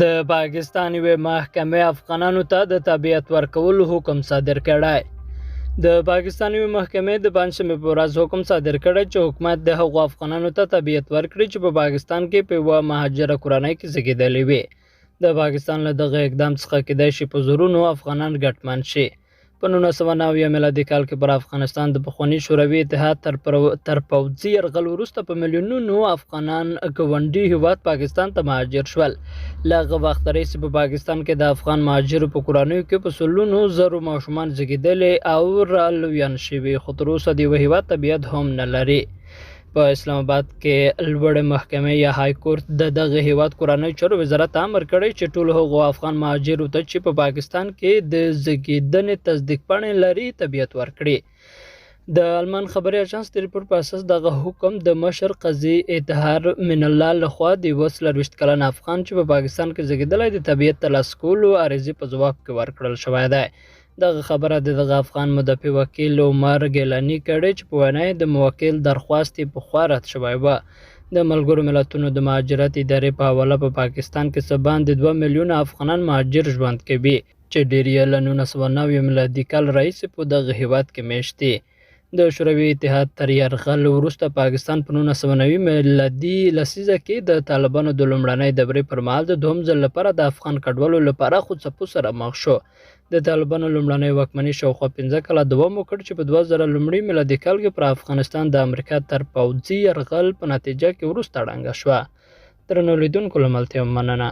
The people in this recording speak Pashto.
د پاکستان یوې محکمې افغانانو ته د تابعیت ورکولو حکم صادر کړی. د پاکستان یوې محکمې د پنجشنبې په ورځ حکم صادر کړی چې حکومت د هغو افغانانو ته تابعیت ورکړي چې په پاکستان کې په یوه مهاجره کورنۍ کې زیږېدلي وي. د پاکستان له دغه اقدام څخه کیدای شي په زرونو افغانان ګټمن شي. په 1990 میلادي کال کې پر افغانستان د پخواني شوروي اتحاد تر پوځي یرغل وروسته په میلیونونو افغانان ګاونډي هیواد پاکستان ته مهاجر شول. له هغه وخته راهیسې په پاکستان کې د افغان مهاجرو په کورنیو کې په سلونو زرو ماشومان زیږېدلي او رالویان شوي، خو تر اوسه د یوه هیواد طبیعت هم نه لري. په اسلام آباد کې لوړې محکمې یا های کورټ د دغه هیواد کورنۍ چارو وزارت امر کړی چې ټولو هغو افغان مهاجرو ته چې په پاکستان کې د زیږېدنې تصدیق پاڼې لري تابعیت ورکړي. د آلمان خبري اژانس د ریپورټ په اساس دغه حکم د مشر قاضي اطهار من الله لخوا د یوه 24 کلن افغان چې په پاکستان کې زیږېدلی د تابعیت ترلاسه کولو عریضې په ځواب کې ورکړل شوی دی. دغه خبره د دغه افغان مدافع وکیل عمر ګیلاني کړې چې په وینا د موکل درخواست یې پخوا رد شوی و. د ملګرو ملتونو د مهاجرت ادارې په حواله په پاکستان کې څه باندې 2 میلیونه افغانان مهاجر ژوند کوي چې ډېر یې له 1990 میلادي کال راهیسې په دغه هیواد کې میشت دي. د شوروي اتحاد تر یرغل وروسته پاکستان په 1990 میلادي لسیزه کې د طالبانو د لومړنۍ دورې پر مهال د دوهم ځل لپاره د افغان کډوالو لپاره خوڅپو سره مخ شو. د طالبانو لومړنۍ واکمني شاوخوا 15 کاله دوام وکړ چې په 2001 میلادي کال کې پر افغانستان د امریکا تر پوځي یرغل په نتیجه کې وروسته ړنګه شوه. درنو لیدونکو له ملتیا مننه.